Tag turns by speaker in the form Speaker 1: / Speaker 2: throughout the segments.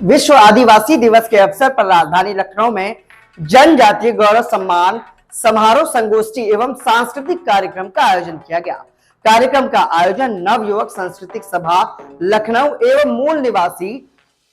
Speaker 1: विश्व आदिवासी दिवस के अवसर पर राजधानी लखनऊ में जनजातीय गौरव सम्मान समारोह संगोष्ठी एवं सांस्कृतिक कार्यक्रम का आयोजन किया गया। कार्यक्रम का आयोजन नवयुवक सांस्कृतिक सभा लखनऊ एवं मूल निवासी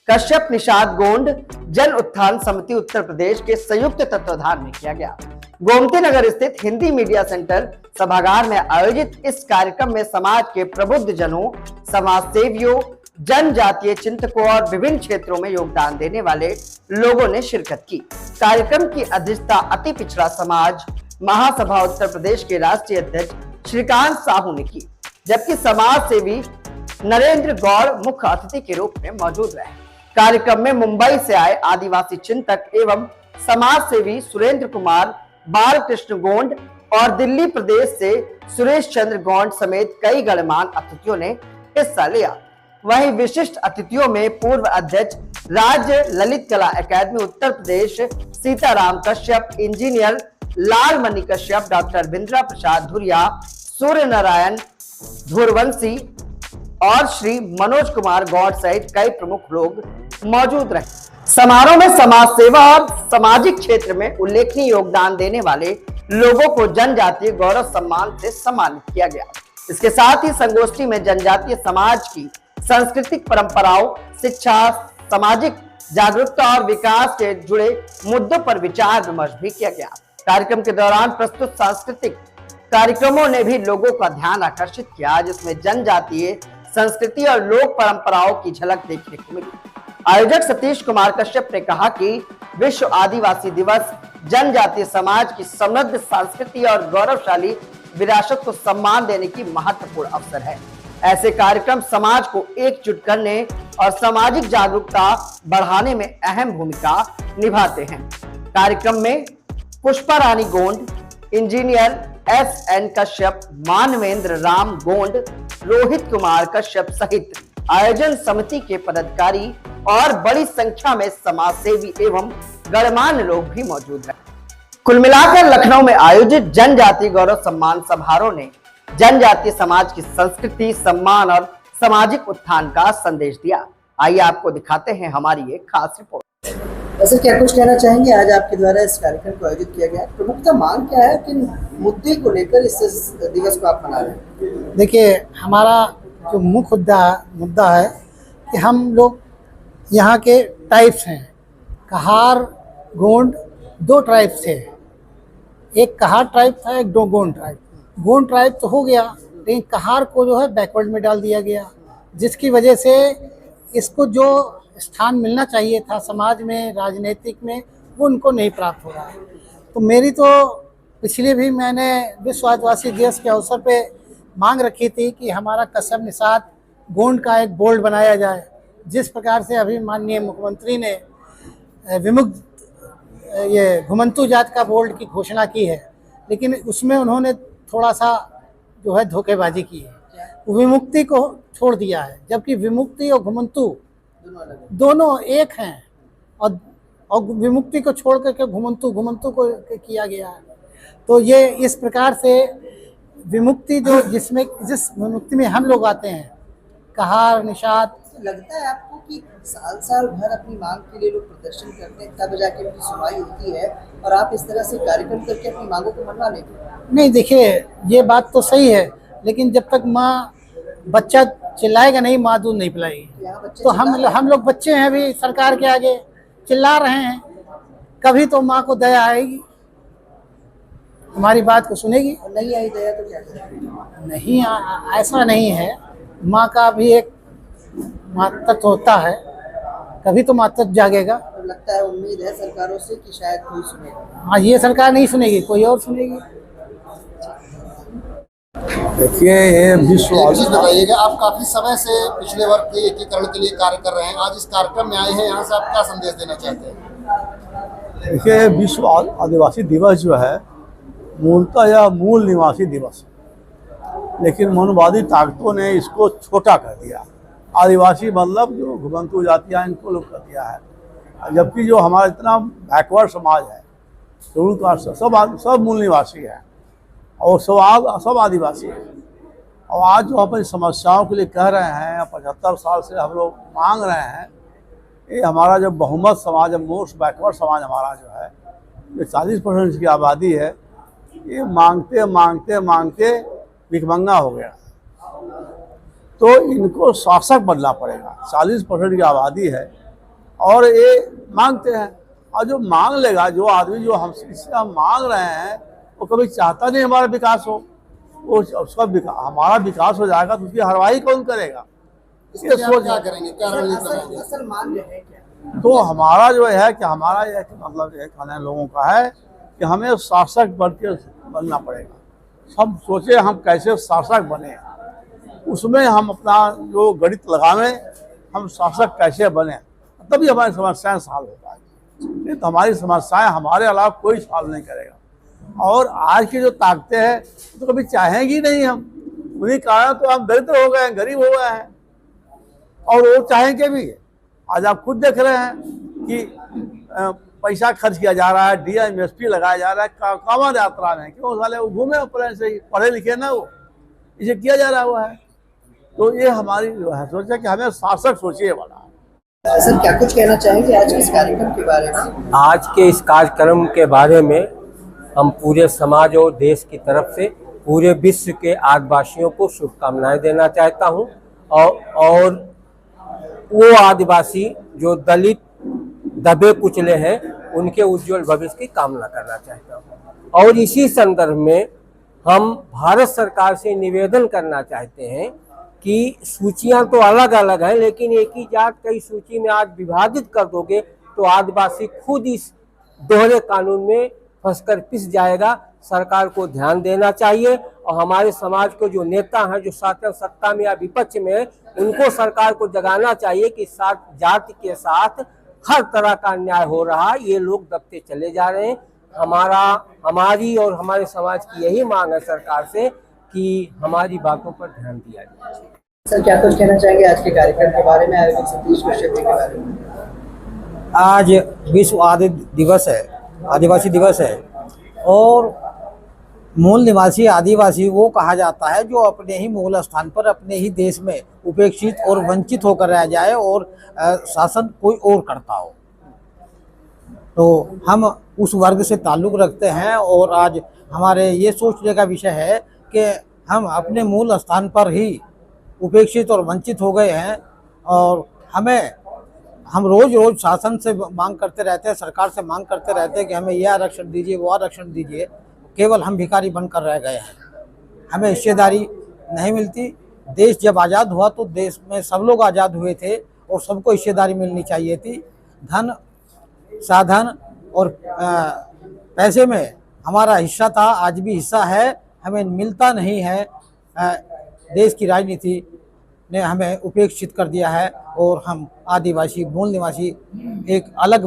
Speaker 1: कश्यप निषाद गोंड जन उत्थान समिति उत्तर प्रदेश के संयुक्त तत्वाधान में किया गया। गोमती नगर स्थित हिंदी मीडिया सेंटर सभागार में आयोजित इस कार्यक्रम में समाज के प्रबुद्ध जनों, समाज सेवियों, जनजातीय चिंतकों और विभिन्न क्षेत्रों में योगदान देने वाले लोगों ने शिरकत की। कार्यक्रम की अध्यक्षता अति पिछड़ा समाज महासभा उत्तर प्रदेश के राष्ट्रीय अध्यक्ष श्रीकांत साहू ने की, जबकि समाज सेवी नरेंद्र गौड़ मुख्य अतिथि के रूप में मौजूद रहे। कार्यक्रम में मुंबई से आए आदिवासी चिंतक एवं समाज सेवी सुरेंद्र कुमार बालकृष्ण गोंड और दिल्ली प्रदेश से सुरेश चंद्र गोंड समेत कई गणमान्य अतिथियों ने हिस्सा लिया। वहीं विशिष्ट अतिथियों में पूर्व अध्यक्ष राज्य ललित कला अकादमी उत्तर प्रदेश सीताराम कश्यप, इंजीनियर लालमणि कश्यप, डॉक्टर बिंद्रा प्रसाद धुरिया, सूर्य नारायण धुरवंशी और श्री मनोज कुमार गौड़ सहित कई प्रमुख लोग मौजूद रहे। समारोह में समाज सेवा और सामाजिक क्षेत्र में उल्लेखनीय योगदान देने वाले लोगों को जनजातीय गौरव सम्मान से सम्मानित किया गया। इसके साथ ही संगोष्ठी में जनजातीय समाज की सांस्कृतिक परंपराओं, शिक्षा, सामाजिक जागरूकता और विकास से जुड़े मुद्दों पर विचार विमर्श भी किया गया। कार्यक्रम के दौरान प्रस्तुत सांस्कृतिक कार्यक्रमों ने भी लोगों का ध्यान आकर्षित किया, जिसमें जनजातीय संस्कृति और लोक परंपराओं की झलक देखने को मिली। आयोजक सतीश कुमार कश्यप ने कहा कि विश्व आदिवासी दिवस जनजातीय समाज की समृद्ध संस्कृति और गौरवशाली विरासत को सम्मान देने की महत्वपूर्ण अवसर है। ऐसे कार्यक्रम समाज को एकजुट करने और सामाजिक जागरूकता बढ़ाने में अहम भूमिका निभाते हैं। कार्यक्रम में पुष्पा रानी गोंड, इंजीनियर SN कश्यप, मानवेंद्र राम गोंड, रोहित कुमार कश्यप सहित आयोजन समिति के पदाधिकारी और बड़ी संख्या में समाज सेवी एवं गणमान्य लोग भी मौजूद रहे। कुल मिलाकर लखनऊ में आयोजित जनजातीय गौरव सम्मान समारोह ने जनजातीय समाज की संस्कृति, सम्मान और सामाजिक उत्थान का संदेश दिया। आइए आपको दिखाते हैं हमारी एक खास रिपोर्ट।
Speaker 2: वैसे क्या कुछ कहना चाहेंगे, आज आपके द्वारा इस कार्यक्रम को आयोजित किया गया, प्रमुखता मांग क्या है, किन मुद्दे को लेकर इस दिवस को आप मना रहे हैं?
Speaker 3: देखिए, हमारा जो मुख्य मुद्दा है कि हम लोग यहाँ के टाइप्स हैं। कहार, गोंड, दो ट्राइब्स थे। एक कहार ट्राइब था, एक गोंड ट्राइब। गोंड ट्राइब तो हो गया, लेकिन कहार को जो है बैकवर्ड में डाल दिया गया, जिसकी वजह से इसको जो स्थान मिलना चाहिए था समाज में, राजनीतिक में, वो उनको नहीं प्राप्त हो रहा है। तो मेरी तो पिछले भी मैंने विश्व आदिवासी दिवस के अवसर पे मांग रखी थी कि हमारा कश्यप निषाद गोंड का एक बोर्ड बनाया जाए। जिस प्रकार से अभी माननीय मुख्यमंत्री ने विमुक्त ये घुमंतू जात का बोर्ड की घोषणा की है, लेकिन उसमें उन्होंने थोड़ा सा जो है धोखेबाजी की है, विमुक्ति को छोड़ दिया है, जबकि विमुक्ति और घुमंतू दोनों एक हैं, और विमुक्ति को छोड़ करके घुमंतू को किया गया है। तो ये इस प्रकार से विमुक्ति जिस विमुक्ति में हम लोग आते हैं, कहार, निषाद।
Speaker 2: लगता है आपको कि साल भर अपनी मांग के लिए लोग प्रदर्शन करते हैं, तब जाके उनकी सुनवाई होती है, और आप इस तरह से कार्यक्रम करके अपनी मांगों को मनवा लेंगे?
Speaker 3: नहीं, देखिए, ये बात तो सही है, लेकिन जब तक माँ बच्चा चिल्लाएगा नहीं, माँ दूध नहीं पिलाएगी। तो हम लोग बच्चे हैं अभी, सरकार के आगे चिल्ला रहे हैं, कभी तो माँ को दया आएगी, हमारी बात को सुनेगी।
Speaker 2: नहीं आई दया तो क्या करें?
Speaker 3: नहीं, ऐसा नहीं है। माँ का भी एक मातृत्व होता है, कभी तो मातृत्व जागेगा।
Speaker 2: तो लगता है, उम्मीद है सरकारों से कि शायद कोई सुनेगा।
Speaker 3: हाँ, ये सरकार नहीं सुनेगी, कोई और सुनेगी।
Speaker 4: देखिए, ये विश्व
Speaker 5: बताइएगा, आप काफी समय से पिछड़े वर्ग के एकीकरण के लिए कार्य कर रहे हैं, आज इस कार्यक्रम में आए हैं, यहाँ से आप क्या संदेश देना चाहते हैं?
Speaker 4: देखिए, विश्व आदिवासी दिवस जो है मूलतः या मूल निवासी दिवस, लेकिन मनवादी ताकतों ने इसको छोटा कर दिया। आदिवासी मतलब जो घुमंतू जातियाँ, इनको लोग कर दिया है, जबकि जो हमारा इतना बैकवर्ड समाज है, शेड्यूल कास्ट, सब मूल निवासी है और सब आदिवासी है। और आज जो अपनी समस्याओं के लिए कह रहे हैं, 75 साल से हम लोग मांग रहे हैं, ये हमारा जो बहुमत समाज है, मोस्ट बैकवर्ड समाज हमारा जो है, जो 40% इसकी आबादी है, ये मांगते मांगते मांगते भिखमंगा हो गया। तो इनको शासक बनना पड़ेगा। 40% की आबादी है और ये मांगते हैं, और जो मांग लेगा, जो आदमी जो इससे हम मांग रहे हैं, वो कभी चाहता नहीं हमारा विकास हो। वो उसका हमारा विकास हो जाएगा तो उसकी हरवाही कौन करेगा?
Speaker 5: इसके लिए आप क्या करेंगे, क्या रणनीति बनाएंगे?
Speaker 2: असल मांग है क्या?
Speaker 4: तो हमारा जो है कि हमारा ये मतलब एक खाने लोगों का है कि हमें शासक बनना पड़ेगा। सब सोचे हम कैसे शासक बने, उसमें हम अपना जो गणित लगावे, हम शासक कैसे बने, तभी हमारी समस्याएं सॉल्व हो पाएगी। नहीं तो हमारी समस्याएं हमारे अलावा कोई सॉल्व नहीं करेगा। और आज की जो ताकतें हैं तो कभी चाहेंगी नहीं, हम उन्हीं कारण तो हम दरिद्र हो गए हैं, गरीब हो गए हैं, और वो चाहेंगे भी। आज आप खुद देख रहे हैं कि पैसा खर्च किया जा रहा है, DMSP लगाया जा रहा है कांवड़ यात्रा में। क्यों? साले वो घूमे ऊपर से ही, पढ़े लिखे ना, वो इसे किया जा रहा हुआ है। तो ये हमारी जो है सोचा कि हमें शासक सोचिए वाला।
Speaker 2: सर क्या कुछ कहना चाहेंगे आज के इस कार्यक्रम के बारे में?
Speaker 6: आज के इस कार्यक्रम के बारे में हम पूरे समाज और देश की तरफ से पूरे विश्व के आदिवासियों को शुभकामनाएं देना चाहता हूं, और वो आदिवासी जो दलित दबे कुचले हैं, उनके उज्जवल भविष्य की कामना करना चाहता हूं। और इसी संदर्भ में हम भारत सरकार से निवेदन करना चाहते हैं कि सूचियां तो अलग अलग हैं, लेकिन एक ही जात कई सूची में आज विभाजित कर दोगे तो आदिवासी खुद इस दोहरे कानून में फंसकर पिस जाएगा। सरकार को ध्यान देना चाहिए, और हमारे समाज को जो नेता हैं, जो शासन सत्ता में या विपक्ष में है, उनको सरकार को जगाना चाहिए कि जाति के साथ हर तरह का अन्याय हो रहा है, ये लोग दबते चले जा रहे हैं। हमारी और हमारे समाज की यही मांग है सरकार से कि हमारी बातों पर ध्यान दिया जाए।
Speaker 2: सर क्या कुछ कहना चाहेंगे आज के कार्यक्रम के बारे में, आयोजक सतीश कश्यप के बारे में?
Speaker 7: आज विश्व आदिवासी दिवस है, और मूल निवासी आदिवासी वो कहा जाता है जो अपने ही मूल स्थान पर, अपने ही देश में उपेक्षित और वंचित होकर रह जाए और शासन कोई और करता हो। तो हम उस वर्ग से ताल्लुक़ रखते हैं, और आज हमारे ये सोचने का विषय है कि हम अपने मूल स्थान पर ही उपेक्षित और वंचित हो गए हैं, और हम रोज़ शासन से मांग करते रहते हैं, सरकार से मांग करते रहते हैं कि हमें यह आरक्षण दीजिए, वो आरक्षण दीजिए। केवल हम भिखारी बनकर रह गए हैं, हमें हिस्सेदारी नहीं मिलती। देश जब आज़ाद हुआ तो देश में सब लोग आज़ाद हुए थे और सबको हिस्सेदारी मिलनी चाहिए थी। धन, साधन और पैसे में हमारा हिस्सा था, आज भी हिस्सा है, हमें मिलता नहीं है। देश की राजनीति ने हमें उपेक्षित कर दिया है, और हम आदिवासी मूल निवासी एक अलग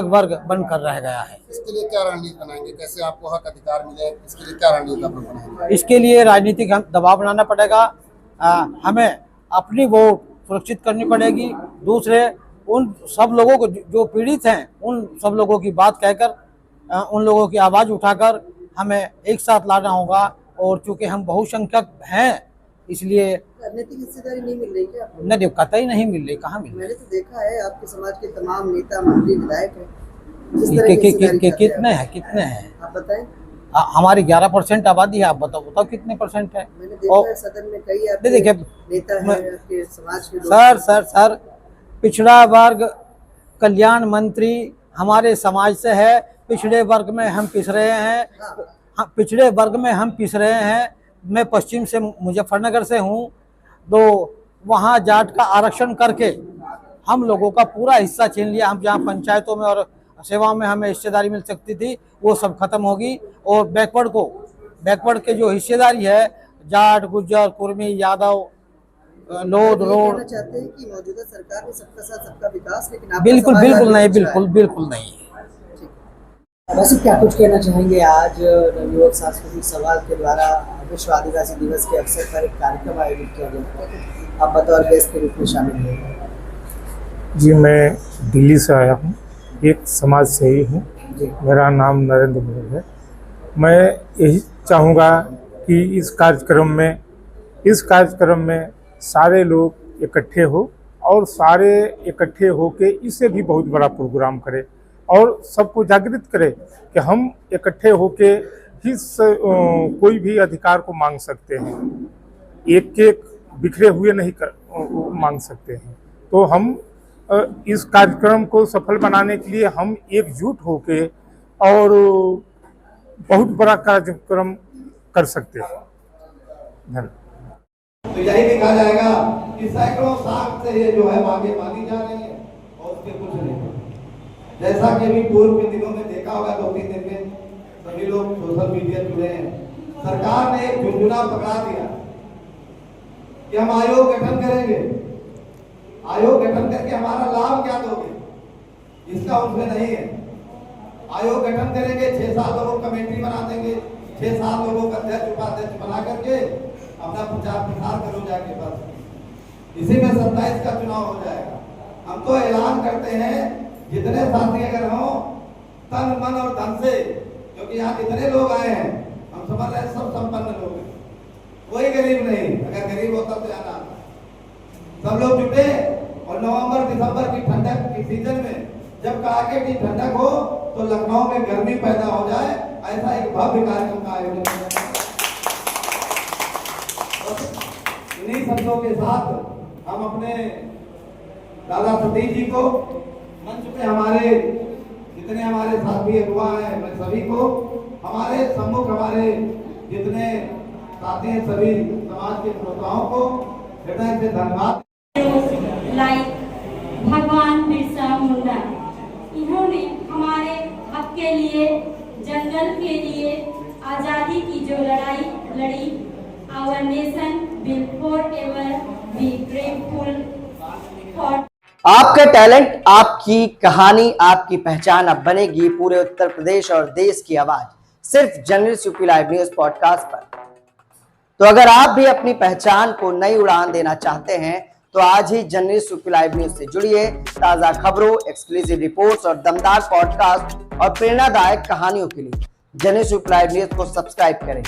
Speaker 7: वर्ग बनकर रह गया है।
Speaker 5: इसके लिए क्या रणनीति बनाएंगे, कैसे आपको हक अधिकार मिले, इसके लिए क्या रणनीति आप लोग बनाएंगे?
Speaker 7: इसके लिए राजनीतिक दबाव बनाना पड़ेगा, हमें अपनी वोट सुरक्षित करनी पड़ेगी। दूसरे उन सब लोगों को जो पीड़ित हैं, उन सब लोगों की बात कहकर, उन लोगों की आवाज़ उठाकर हमें एक साथ लाना होगा। और चूँकि हम बहुसंख्यक हैं, इसलिए
Speaker 2: राजनीतिक हिस्सेदारी नहीं मिल रही क्या आपको?
Speaker 7: नहीं, कतई नहीं मिल रही। कहाँ मिल रही?
Speaker 2: मैंने तो देखा है आपके समाज के तमाम नेता, मंत्री, विधायक हैं, जिस तरह की हिस्सेदारी चाहते हैं।
Speaker 7: कितने हैं?
Speaker 2: आप बताएं।
Speaker 7: हमारी 11% आबादी है, आप बताओ कितने परसेंट है?
Speaker 2: मैंने देखा है सदन में कई आपके
Speaker 7: देखिए,
Speaker 2: नेता हैं, आपके समाज के लोग।
Speaker 7: सर पिछड़ा वर्ग कल्याण मंत्री हमारे समाज से है। पिछड़े वर्ग में हम पिस रहे हैं, पिछड़े वर्ग में हम पिस रहे हैं। मैं पश्चिम से, मुजफ्फरनगर से हूँ, तो वहाँ जाट का आरक्षण करके हम लोगों का पूरा हिस्सा छीन लिया। हम जहाँ पंचायतों में और सेवाओं में हमें हिस्सेदारी मिल सकती थी, वो सब खत्म होगी। और बैकवर्ड के जो हिस्सेदारी है, जाट, गुज्जर, कुर्मी, यादव, लोध, रोड,
Speaker 2: चाहते हैं कि मौजूदा सरकार ने सबका साथ सबका विकास, लेकिन आपका
Speaker 7: बिल्कुल
Speaker 2: समाज
Speaker 7: नहीं,
Speaker 2: आज
Speaker 7: बिल्कुल नहीं।
Speaker 2: वैसे क्या कुछ कहना चाहेंगे, आज नवयुवक सांस्कृतिक सभा के द्वारा विश्व आदिवासी दिवस के अवसर पर एक कार्यक्रम आयोजित किया गया, आप बतौर गेस्ट के रूप में शामिल हुए?
Speaker 8: जी, मैं दिल्ली से आया हूँ, एक समाज से ही हूँ। मेरा नाम नरेंद्र मोहन है। मैं यही चाहूँगा कि इस कार्यक्रम में सारे लोग इकट्ठे हो और सारे इकट्ठे होके इससे भी बहुत बड़ा प्रोग्राम करें और सबको जागृत करें कि हम इकट्ठे होके ही कोई भी अधिकार को मांग सकते हैं, एक एक बिखरे हुए नहीं मांग सकते हैं। तो हम इस कार्यक्रम को सफल बनाने के लिए हम एकजुट होके और बहुत बड़ा कार्यक्रम कर सकते हैं। धन्यवाद।
Speaker 9: तो यही देखा जाएगा कि सैकड़ों साल से ये जो है मांगे मांगी जा रही है और उसके कुछ नहीं। जैसा कि अभी पूर्व के दिनों में देखा होगा, 2-3 दिन में सभी लोग सोशल मीडिया जुड़े हैं, सरकार ने एक झुंझुना पकड़ा दिया कि हम आयोग गठन करेंगे, आयोग गठन करके हमारा लाभ क्या दोगे, इसका उसमें नहीं है। आयोग गठन करेंगे, 6-7 लोगों कमेटी बना देंगे, 6-7 लोगों का अध्यक्ष उपाध्यक्ष बना करके अपना प्रचार प्रसार करो जाके, बस इसी में 27 का चुनाव हो जाएगा। हम तो ऐलान करते हैं जितने साथी अगर हो तन मन और धन से, क्योंकि यहाँ जितने लोग आए हैं हम समझ रहे हैं सब संपन्न लोग हैं, कोई गरीब नहीं। अगर गरीब होता तो आना, सब लोग जुटे और नवंबर दिसंबर की ठंडक की सीजन में जब कड़ाके की ठंडक हो तो लखनऊ में गर्मी पैदा हो जाए, ऐसा एक भव्य कार्यक्रम का आयोजन किया जाए। इन्हीं शब्दों के साथ हम अपने दादा सतीश जी को मंच पे, हमारे जितने हमारे साथी अगुआ हैं, मैं सभी को, हमारे सम्मुख हमारे जितने साथी हैं, सभी समाज के श्रोताओं को हृदय से धन्यवाद।
Speaker 10: लाइक भगवान बिरसा मुंडा, इन्होंने हमारे हक के लिए, जंगल के लिए आजादी की जो लड़ाई लड़ी, our nation will forever be grateful for.
Speaker 1: आपका टैलेंट, आपकी कहानी, आपकी पहचान अब बनेगी पूरे उत्तर प्रदेश और देश की आवाज, सिर्फ journalist UP live news podcast पर। तो अगर आप भी अपनी पहचान को नई उड़ान देना चाहते हैं तो आज ही जर्नलिस्ट यूपी लाइव न्यूज से जुड़िए। ताजा खबरों, एक्सक्लूसिव रिपोर्ट्स और दमदार पॉडकास्ट और प्रेरणादायक कहानियों के लिए जर्नलिस्ट यूपी लाइव न्यूज को सब्सक्राइब करें।